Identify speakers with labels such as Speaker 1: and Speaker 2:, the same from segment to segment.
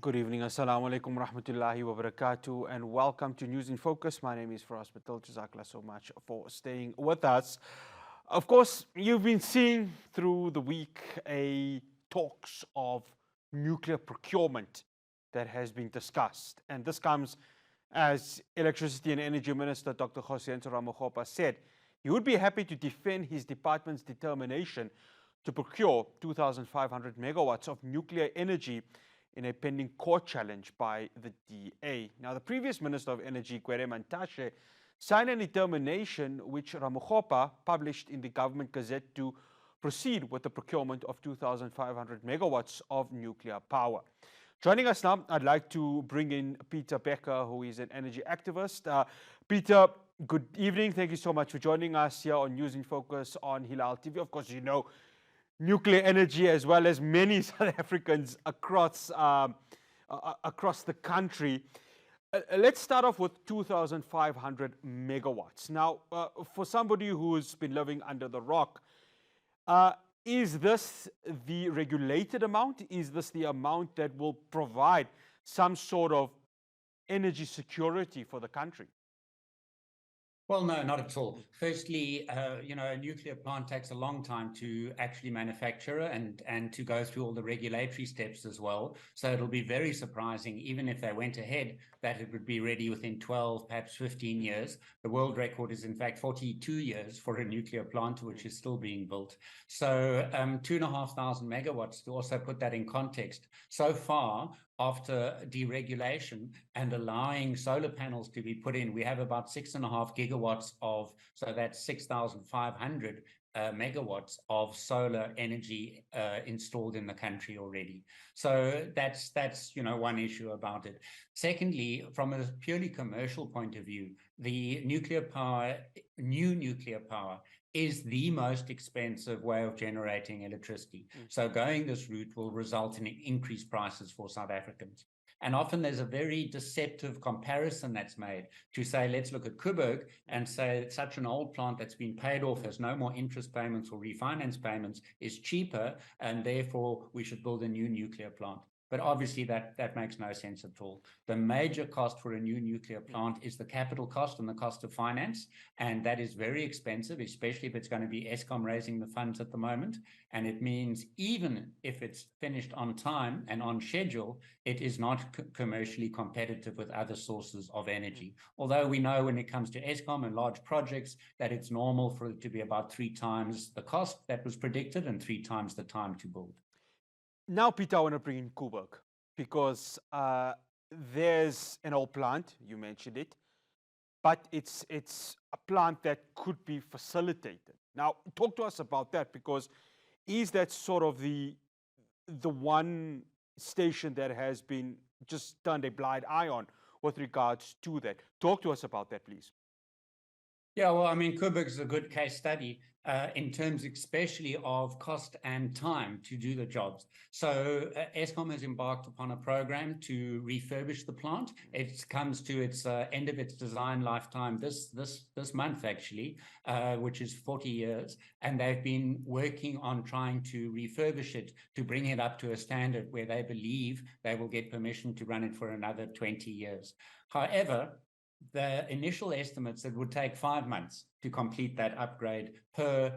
Speaker 1: Good evening. Assalamu alaikum rahmatullahi wa barakatuh, and welcome to News in Focus. My name is Faraz Patel. Jazakallah so much for staying with us. Of course, you've been seeing through the week a talks of nuclear procurement that has been discussed. And this comes as Electricity and Energy Minister Dr. Ramokgopa said he would be happy to defend his department's determination to procure 2,500 megawatts of nuclear energy in a pending court challenge by the DA. Now, the previous Minister of Energy, Gwede Mantashe, signed a determination which Ramokgopa published in the Government Gazette to proceed with the procurement of 2,500 megawatts of nuclear power. Joining us now, I'd like to bring in Peter Becker, who is an energy activist. Peter, good evening. Thank you so much for joining us here on News in Focus on Hilaal TV. Of course, you know nuclear energy, as well as many South Africans across the country. Let's start off with 2,500 megawatts. Now, for somebody who's been living under the rock, is this the regulated amount? Is this the amount that will provide some sort of energy security for the country?
Speaker 2: Well, no, not at all. Firstly, a nuclear plant takes a long time to actually manufacture and to go through all the regulatory steps as well. So it'll be very surprising, even if they went ahead, that it would be ready within 12, perhaps 15 years. The world record is, in fact, 42 years for a nuclear plant, which is still being built. So 2,500 megawatts, to also put that in context, so far, after deregulation and allowing solar panels to be put in, we have about 6.5 gigawatts so that's 6,500 megawatts of solar energy installed in the country already. So that's one issue about it. Secondly, from a purely commercial point of view, the new nuclear power is the most expensive way of generating electricity. So going this route will result in increased prices for South Africans. And often there's a very deceptive comparison that's made to say, let's look at Coburg and say such an old plant that's been paid off, has no more interest payments or refinance payments, is cheaper, and therefore we should build a new nuclear plant. But obviously that makes no sense at all. The major cost for a new nuclear plant is the capital cost and the cost of finance. And that is very expensive, especially if it's going to be Eskom raising the funds at the moment. And it means even if it's finished on time and on schedule, it is not commercially competitive with other sources of energy. Although we know when it comes to Eskom and large projects that it's normal for it to be about 3 times the cost that was predicted and 3 times the time to build.
Speaker 1: Now, Peter, I want to bring in Coburg because there's an old plant, you mentioned it, but it's a plant that could be facilitated. Now, talk to us about that, because is that sort of the one station that has been just turned a blind eye on with regards to that? Talk to us about that, please.
Speaker 2: Yeah, well, I mean, Coburg is a good case study in terms especially of cost and time to do the jobs. So Eskom has embarked upon a program to refurbish the plant. It comes to its end of its design lifetime this month, actually, which is 40 years. And they've been working on trying to refurbish it to bring it up to a standard where they believe they will get permission to run it for another 20 years. However, the initial estimates, it would take 5 months to complete that upgrade per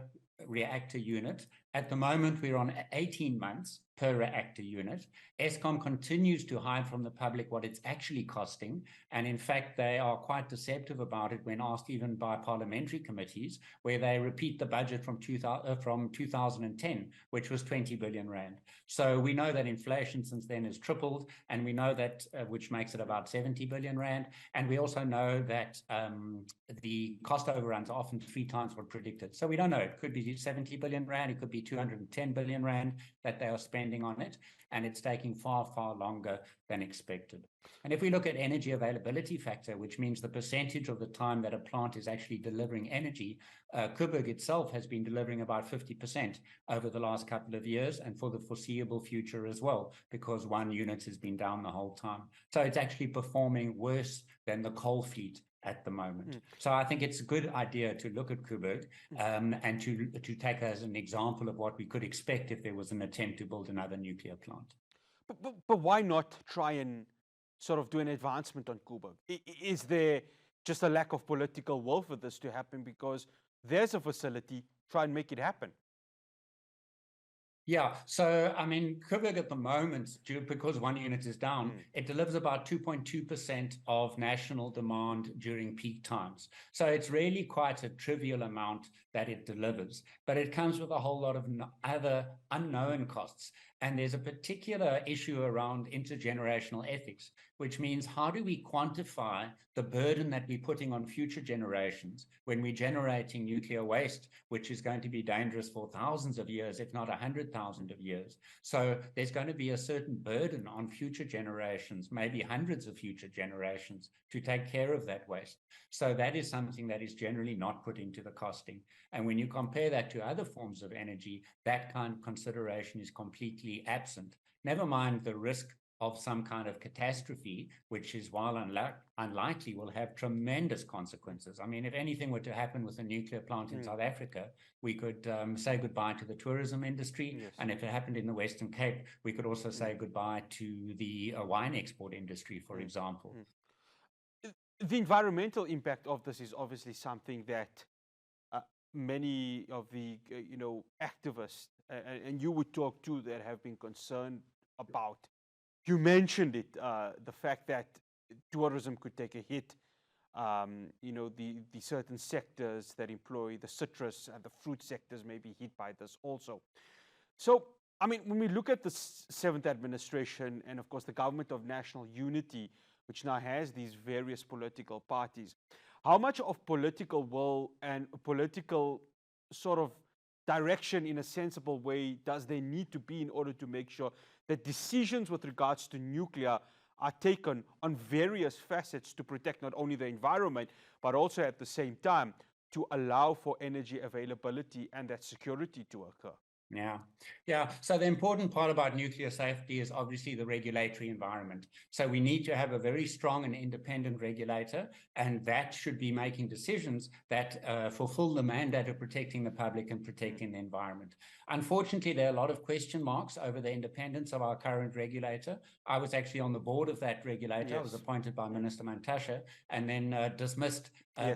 Speaker 2: reactor unit. At the moment, we're on 18 months per reactor unit. Eskom continues to hide from the public what it's actually costing. And in fact, they are quite deceptive about it when asked even by parliamentary committees, where they repeat the budget from 2010, which was 20 billion rand. So we know that inflation since then has tripled, and we know that, which makes it about 70 billion rand. And we also know that the cost overruns are often 3 times what predicted. So we don't know. It could be 70 billion rand, it could be 210 billion rand that they are spending on it, and it's taking far, far longer than expected. And if we look at energy availability factor, which means the percentage of the time that a plant is actually delivering energy, Coburg itself has been delivering about 50% over the last couple of years and for the foreseeable future as well, because 1 unit has been down the whole time. So it's actually performing worse than the coal fleet at the moment. So I think it's a good idea to look at Coburg and to take as an example of what we could expect if there was an attempt to build another nuclear plant.
Speaker 1: But why not try and sort of do an advancement on Cuba? Is there just a lack of political will for this to happen? Because there's a facility, try and make it happen.
Speaker 2: Yeah, so I mean, Quebec at the moment, because one unit is down, it delivers about 2.2% of national demand during peak times. So it's really quite a trivial amount that it delivers, but it comes with a whole lot of other unknown costs. And there's a particular issue around intergenerational ethics, which means how do we quantify the burden that we're putting on future generations when we're generating nuclear waste, which is going to be dangerous for thousands of years, if not 100,000 of years. So there's going to be a certain burden on future generations, maybe hundreds of future generations, to take care of that waste. So that is something that is generally not put into the costing. And when you compare that to other forms of energy, that kind of consideration is completely absent. Never mind the risk of some kind of catastrophe, which is, while unlikely, will have tremendous consequences. I mean, if anything were to happen with a nuclear plant in South Africa, we could say goodbye to the tourism industry.
Speaker 1: Yes.
Speaker 2: And if it happened in the Western Cape, we could also say goodbye to the wine export industry, for example.
Speaker 1: The environmental impact of this is obviously something that many of the activists and you would talk to that have been concerned about. You mentioned it, the fact that tourism could take a hit. The certain sectors that employ the citrus and the fruit sectors may be hit by this also. So, I mean, when we look at the seventh administration and, of course, the government of national unity, which now has these various political parties, how much of political will and political sort of direction in a sensible way does there need to be in order to make sure that decisions with regards to nuclear are taken on various facets to protect not only the environment, but also at the same time to allow for energy availability and that security to occur?
Speaker 2: Yeah. So the important part about nuclear safety is obviously the regulatory environment. So we need to have a very strong and independent regulator, and that should be making decisions that fulfill the mandate of protecting the public and protecting the environment. Unfortunately, there are a lot of question marks over the independence of our current regulator. I was actually on the board of that regulator.
Speaker 1: Yes.
Speaker 2: I was appointed by Minister Mantashe and then dismissed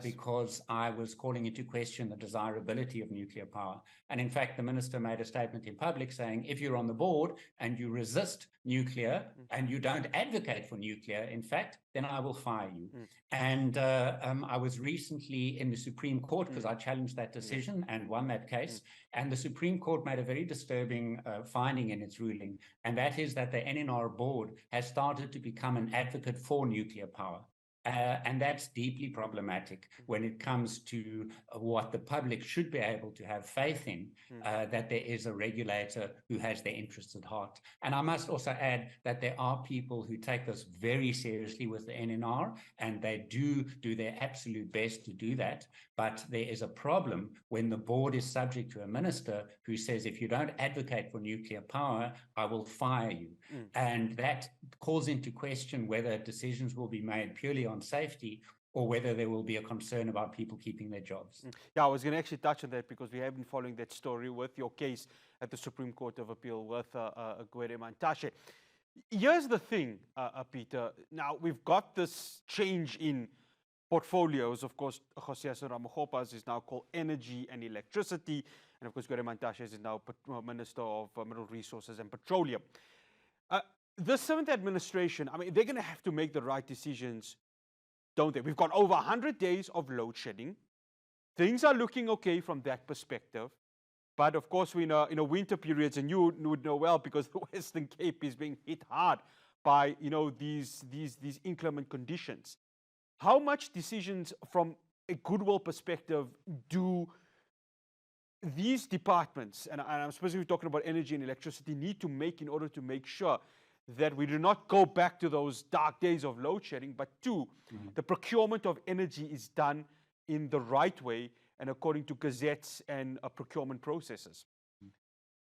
Speaker 2: because I was calling into question the desirability of nuclear power. And in fact, the minister made a statement in public saying, if you're on the board and you resist nuclear and you don't advocate for nuclear, in fact, then I will fire you. And I was recently in the Supreme Court because I challenged that decision and won that case. And the Supreme Court made a very disturbing finding in its ruling, and that is that the NNR board has started to become an advocate for nuclear power. And that's deeply problematic when it comes to what the public should be able to have faith in, that there is a regulator who has their interests at heart. And I must also add that there are people who take this very seriously with the NNR, and they do their absolute best to do that. But there is a problem when the board is subject to a minister who says, if you don't advocate for nuclear power, I will fire you. And that calls into question whether decisions will be made purely on safety or whether there will be a concern about people keeping their jobs.
Speaker 1: Yeah, I was going to actually touch on that because we have been following that story with your case at the Supreme Court of Appeal with Gwede Mantashe. Here's the thing, Peter. Now, we've got this change in portfolios. Of course, José Ramokgopa is now called Energy and Electricity. And of course, Gwede Mantashe is now Minister of Mineral Resources and Petroleum. The seventh administration, I mean, they're going to have to make the right decisions, don't they? We've got over 100 days of load shedding. Things are looking okay from that perspective. But of course, we know, winter periods, and you would know well because the Western Cape is being hit hard by, these inclement conditions. How much decisions from a goodwill perspective do these departments, and I'm specifically talking about energy and electricity, need to make in order to make sure that we do not go back to those dark days of load shedding, but two, the procurement of energy is done in the right way and according to gazettes and procurement processes?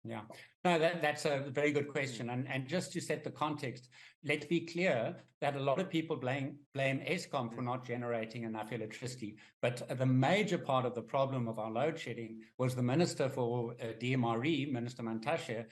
Speaker 2: Yeah, no, that's a very good question. And just to set the context, let's be clear that a lot of people blame Eskom for not generating enough electricity. But the major part of the problem of our load shedding was the Minister for DMRE, Minister Mantashe,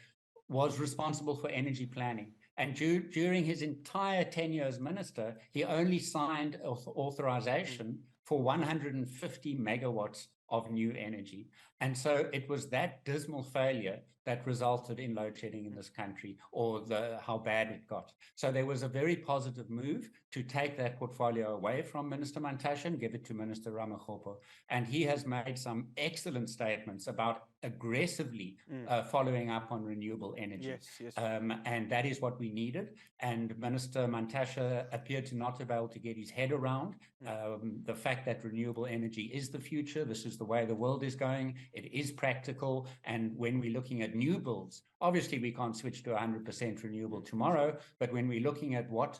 Speaker 2: was responsible for energy planning. And during his entire tenure as minister, he only signed authorization for 150 megawatts of new energy. And so it was that dismal failure that resulted in load shedding in this country, or how bad it got. So there was a very positive move to take that portfolio away from Minister Mantashe and give it to Minister Ramokgopa. And he has made some excellent statements about aggressively following up on renewable energy.
Speaker 1: Yes.
Speaker 2: And that is what we needed. And Minister Mantashe appeared to not have been able to get his head around the fact that renewable energy is the future. This is the way the world is going. It is practical. And when we're looking at new builds, obviously we can't switch to 100% renewable tomorrow, but when we're looking at what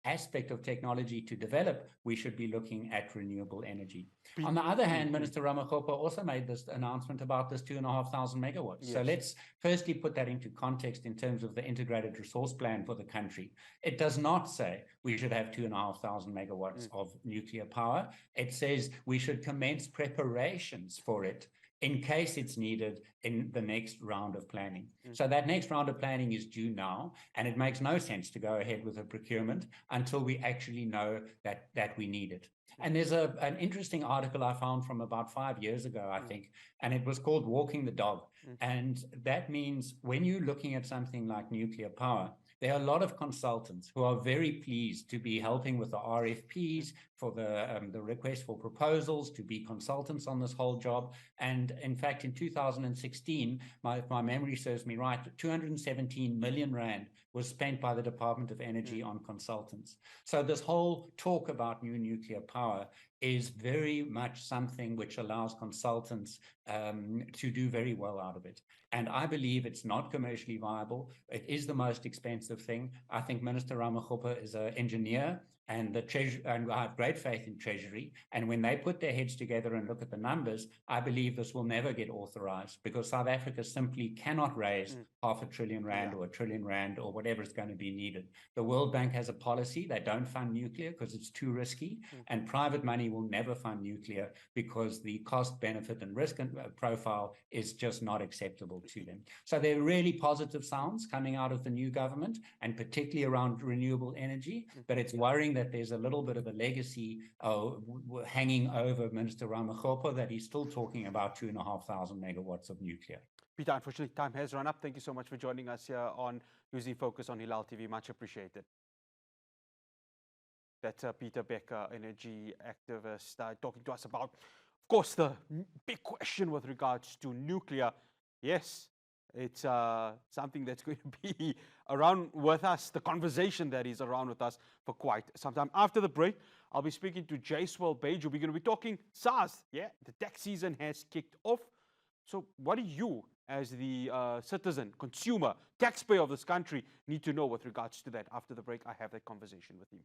Speaker 2: aspect of technology to develop, we should be looking at renewable energy. On the other hand, Minister Ramokgopa also made this announcement about this 2,500 megawatts. Yes. So let's firstly put that into context in terms of the integrated resource plan for the country. It does not say we should have 2,500 megawatts of nuclear power. It says we should commence preparations for it in case it's needed in the next round of planning. So that next round of planning is due now, and it makes no sense to go ahead with a procurement until we actually know that we need it. And there's an interesting article I found from about 5 years ago, I think, and it was called Walking the Dog. And that means when you're looking at something like nuclear power, there are a lot of consultants who are very pleased to be helping with the RFPs, for the request for proposals, to be consultants on this whole job. And in fact, in 2016, if my memory serves me right, 217 million rand was spent by the Department of Energy on consultants. So this whole talk about new nuclear power is very much something which allows consultants to do very well out of it. And I believe it's not commercially viable. It is the most expensive thing. I think Minister Ramokgopa is an engineer, and the Treasury, and I have great faith in Treasury. And when they put their heads together and look at the numbers, I believe this will never get authorized, because South Africa simply cannot raise R500 billion or R1 trillion or whatever is going to be needed. The World Bank has a policy. They don't fund nuclear because it's too risky, and private money will never fund nuclear because the cost, benefit, and risk profile is just not acceptable to them. So there are really positive sounds coming out of the new government, and particularly around renewable energy, but it's worrying that there's a little bit of a legacy hanging over Minister Ramokgopa, that he's still talking about 2,500 megawatts of nuclear.
Speaker 1: Peter, unfortunately, time has run up. Thank you so much for joining us here on Losing Focus on Hilaal TV. Much appreciated. That's Peter Becker, energy activist, talking to us about, of course, the big question with regards to nuclear. Yes, it's something that's going to be around with us, the conversation that is around with us for quite some time. After the break, I'll be speaking to Jaiswal Beju. We're going to be talking SARS. Yeah, the tax season has kicked off. So what do you, as the citizen, consumer, taxpayer of this country, need to know with regards to that? After the break, I have that conversation with him.